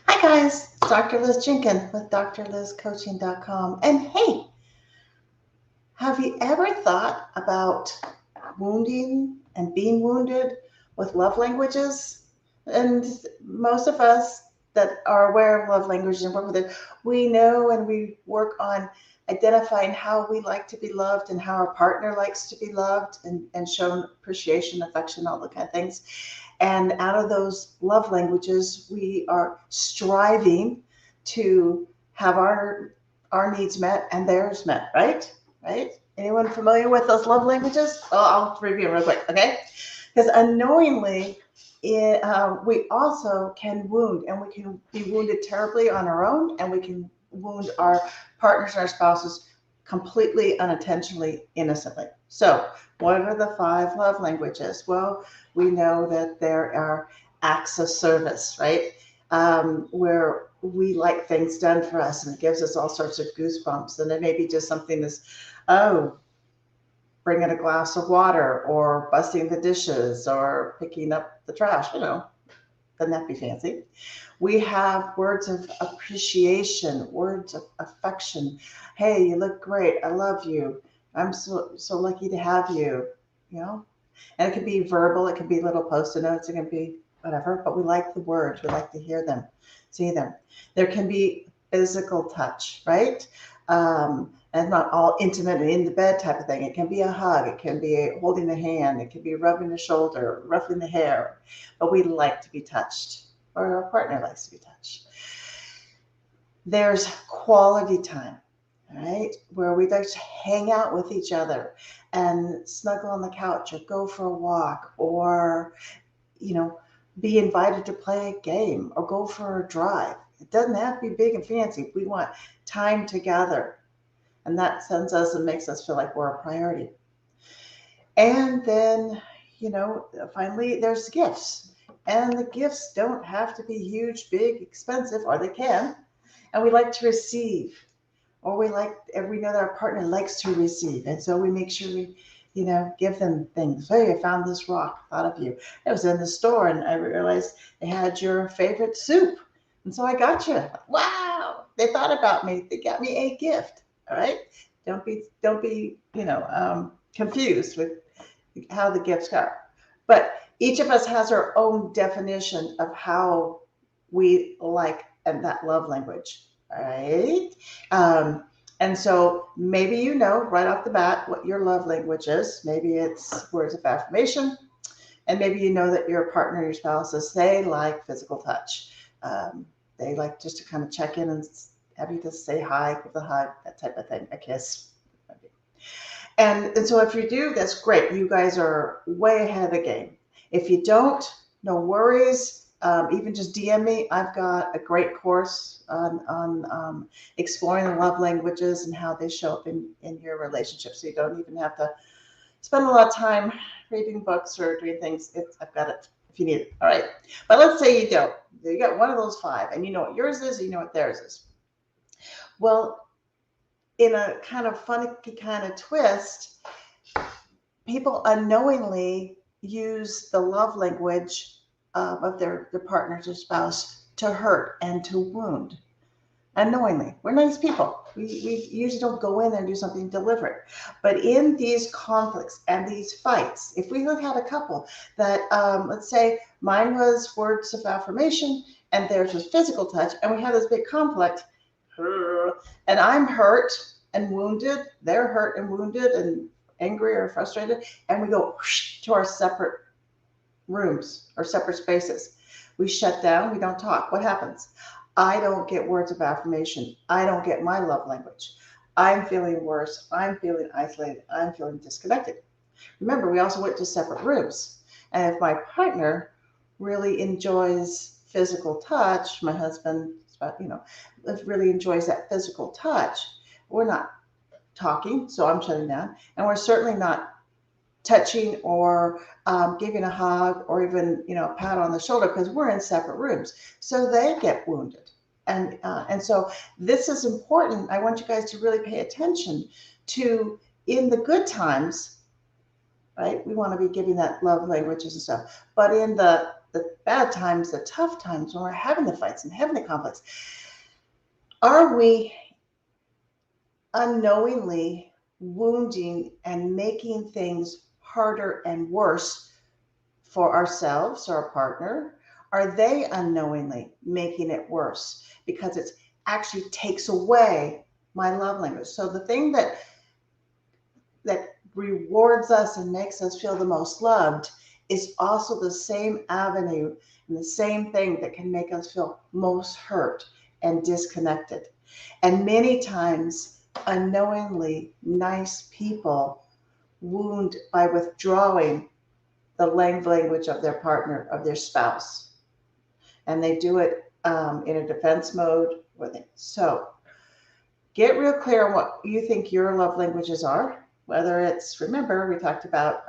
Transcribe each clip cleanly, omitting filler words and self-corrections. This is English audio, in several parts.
Hi guys, it's Dr. Liz Jenkins with drlizcoaching.com. And hey, have you ever thought about wounding and being wounded with love languages? And most of us that are aware of love languages and work with it, we know and we work on identifying how we like to be loved and how our partner likes to be loved and shown appreciation, affection, all the kind of things. And out of those love languages, we are striving to have our needs met and theirs met, right? Right? Anyone familiar with those love languages? Oh, I'll review real quick, okay? Because unknowingly, we also can wound, and we can be wounded terribly on our own, and we can wound our partners and our spouses completely unintentionally, innocently. So, what are the five love languages? Well, we know that there are acts of service, right? Where we like things done for us and it gives us all sorts of goosebumps. And it may be just something that's, oh, bringing a glass of water or busting the dishes or picking up the trash, doesn't that be fancy? We have words of appreciation, words of affection. Hey, you look great. I love you. I'm so lucky to have you. You know, and it can be verbal, it can be little post-it notes, it can be whatever, but we like the words, we like to hear them, see them. There can be physical touch, right? And not all intimate and in the bed type of thing. It can be a hug, it can be holding a hand, it can be rubbing the shoulder, ruffling the hair, but we like to be touched, or our partner likes to be touched. There's quality time, right? Where we like to hang out with each other and snuggle on the couch or go for a walk or, you know, be invited to play a game or go for a drive. It doesn't have to be big and fancy. We want time together. And that sends us and makes us feel like we're a priority. And then, finally, there's gifts. And the gifts don't have to be huge, big, expensive, or they can. And we like to receive, or we know that our partner likes to receive, and so we make sure we give them things. Hey, I found this rock, thought of you. I was in the store and I realized they had your favorite soup, and so I got you. Wow, they thought about me, they got me a gift. All right, don't be confused with how the gifts go, but each of us has our own definition of how we like and that love language. All right. Um, and so maybe you know right off the bat what your love language is. Maybe it's words of affirmation, and maybe you know that your partner, your spouses, they like physical touch. They like just to kind of check in and have you just say hi, give a hug, that type of thing, a kiss. And so if you do, that's great. You guys are way ahead of the game. If you don't, no worries. Even just DM me. I've got a great course on exploring the love languages and how they show up in your relationship. So you don't even have to spend a lot of time reading books or doing things. I've got it if you need it. All right. But let's say you don't. You got one of those five and you know what yours is, and you know what theirs is. Well, in a kind of funny kind of twist, people unknowingly use the love language of their partner or spouse to hurt and to wound. Unknowingly, we're nice people. We usually don't go in there and do something deliberate. But in these conflicts and these fights, if we had a couple that, let's say mine was words of affirmation and theirs was physical touch, and we had this big conflict, and I'm hurt and wounded, they're hurt and wounded and angry or frustrated, and we go to our separate rooms or separate spaces. We shut down, we don't talk. What happens? I don't get words of affirmation. I don't get my love language. I'm feeling worse. I'm feeling isolated. I'm feeling disconnected. Remember, we also went to separate rooms. And if my partner really enjoys physical touch, my husband, really enjoys that physical touch, we're not talking, so I'm shutting down. And we're certainly not touching or giving a hug or even a pat on the shoulder because we're in separate rooms. So they get wounded, and so this is important. I want you guys to really pay attention to in the good times, right? We want to be giving that love languages and stuff, but in the the bad times, the tough times, when we're having the fights and having the conflicts, are we unknowingly wounding and making things harder and worse for ourselves or our partner? Are they unknowingly making it worse because it actually takes away my love language? So the thing that rewards us and makes us feel the most loved is also the same avenue and the same thing that can make us feel most hurt and disconnected. And many times, unknowingly, nice people wound by withdrawing the language of their partner, of their spouse. And they do it in a defense mode. So get real clear on what you think your love languages are. Whether it's, remember, we talked about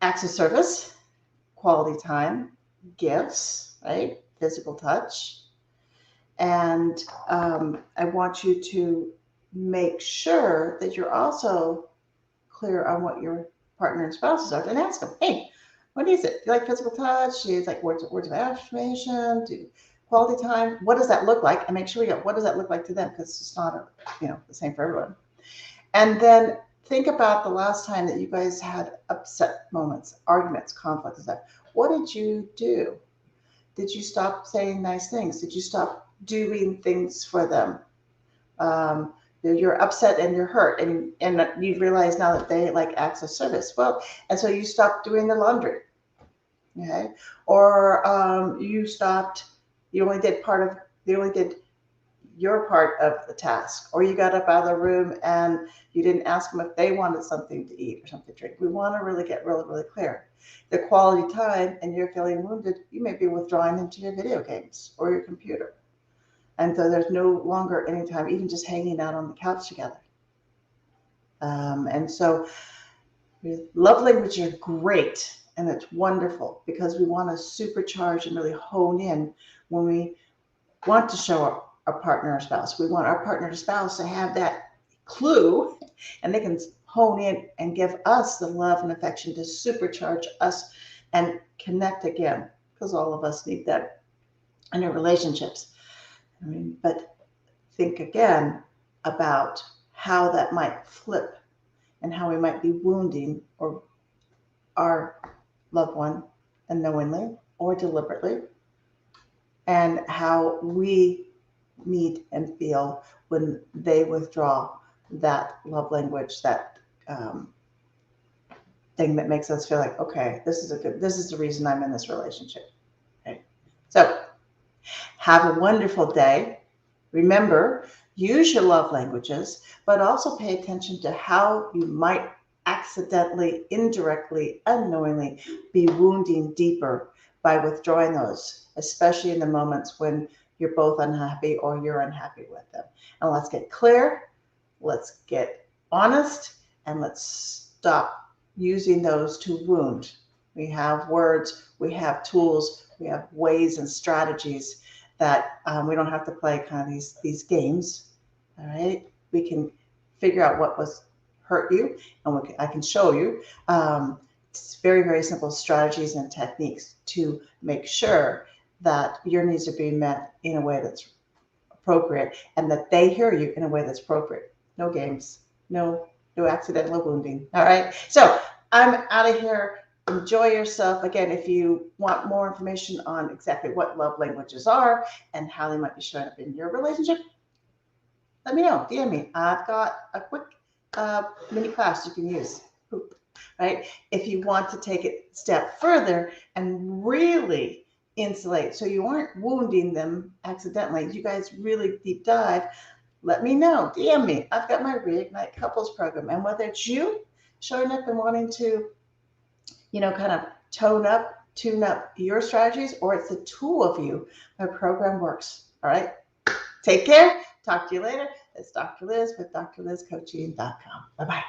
acts of service, quality time, gifts, right? Physical touch. And I want you to make sure that you're also clear on what your partner and spouses are, and ask them, hey, what is it? Do you like physical touch? Do you like words of affirmation? Do quality time? What does that look like? And make sure you go, what does that look like to them? Because it's not the same for everyone. And then think about the last time that you guys had upset moments, arguments, conflicts. What did you do? Did you stop saying nice things? Did you stop doing things for them? You're upset and you're hurt, and you realize now that they like acts of service. Well, and so you stopped doing the laundry, okay? Or you only did your part of the task, or you got up out of the room and you didn't ask them if they wanted something to eat or something to drink. We want to really get really, really clear. The quality time, and you're feeling wounded, you may be withdrawing into your video games or your computer. And so there's no longer any time, even just hanging out on the couch together. And so love language are great, and it's wonderful because we want to supercharge and really hone in when we want to show our partner or spouse. We want our partner or spouse to have that clue, and they can hone in and give us the love and affection to supercharge us and connect again, because all of us need that in our relationships. But think again about how that might flip and how we might be wounding or our loved one unknowingly or deliberately, and how we need and feel when they withdraw that love language, that thing that makes us feel like, okay, this is the reason I'm in this relationship. Okay. So have a wonderful day. Remember, use your love languages, but also pay attention to how you might accidentally, indirectly, unknowingly be wounding deeper by withdrawing those, especially in the moments when you're both unhappy or you're unhappy with them. And let's get clear, let's get honest, and let's stop using those to wound. We have words, we have tools, we have ways and strategies that we don't have to play kind of these games. All right, we can figure out what was hurt you, and I can show you it's very, very simple strategies and techniques to make sure that your needs are being met in a way that's appropriate, and that they hear you in a way that's appropriate. No games, no accidental wounding. All right, so I'm out of here. Enjoy yourself. Again, if you want more information on exactly what love languages are and how they might be showing up in your relationship, let me know. DM me. I've got a quick mini class you can use. Right? If you want to take it a step further and really insulate so you aren't wounding them accidentally, you guys really deep dive, let me know. DM me. I've got my Reignite Couples program. And whether it's you showing up and wanting to kind of tune up your strategies, or it's the two of you, my program works. All right. Take care. Talk to you later. It's Dr. Liz with drlizcoaching.com. Bye-bye.